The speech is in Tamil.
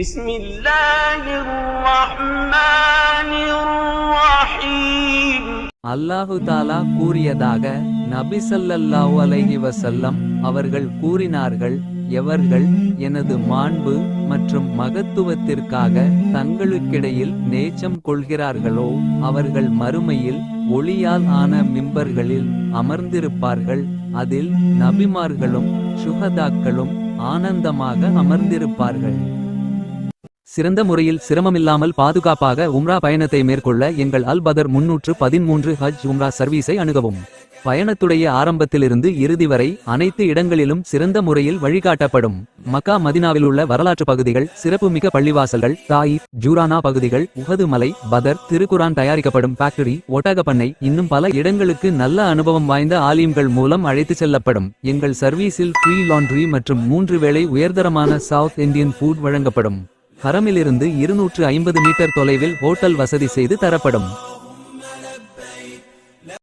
بسم الله الرحمن الرحيم. அல்லாஹு தாலா கூறியதாக, நபி ஸல்லல்லாஹு அலைஹி வஸல்லம் அவர்கள் கூறினார்கள், எவர்கள் எனது மாண்பு மற்றும் மகத்துவத்திற்காக தங்களுக்கிடையில் நேசம் கொள்கிறார்களோ அவர்கள் மறுமையில் ஒளியால் ஆன மிம்பர்களில் அமர்ந்திருப்பார்கள். அதில் நபிமார்களும் சுஹதாக்களும் ஆனந்தமாக அமர்ந்திருப்பார்கள். சிறந்த முறையில் சிரமமில்லாமல் பாதுகாப்பாக உம்ரா பயணத்தை மேற்கொள்ள எங்கள் அல் பதர் 313 ஹஜ் உம்ரா சர்வீஸை அணுகவும். பயணத்துடைய ஆரம்பத்திலிருந்து இறுதி வரை அனைத்து இடங்களிலும் சிறந்த முறையில் வழிகாட்டப்படும். மக்கா மதினாவில் உள்ள வரலாற்று பகுதிகள், சிறப்புமிக்க பள்ளிவாசல்கள், தாயிஃப், ஜூரானா பகுதிகள், உஹது மலை, பதர், திருக்குரான் தயாரிக்கப்படும் ஃபேக்டரி, ஒட்டகப்பண்ணை, இன்னும் பல இடங்களுக்கு நல்ல அனுபவம் வாய்ந்த ஆலிம்கள் மூலம் அழைத்து செல்லப்படும். எங்கள் சர்வீஸில் ஃப்ரீ லாண்ட்ரி மற்றும் 3 வேளை உயர்தரமான சவுத் இந்தியன் ஃபுட் வழங்கப்படும். ஹரமிலிருந்து 250 மீட்டர் தொலைவில் ஹோட்டல் வசதி செய்து தரப்படும்.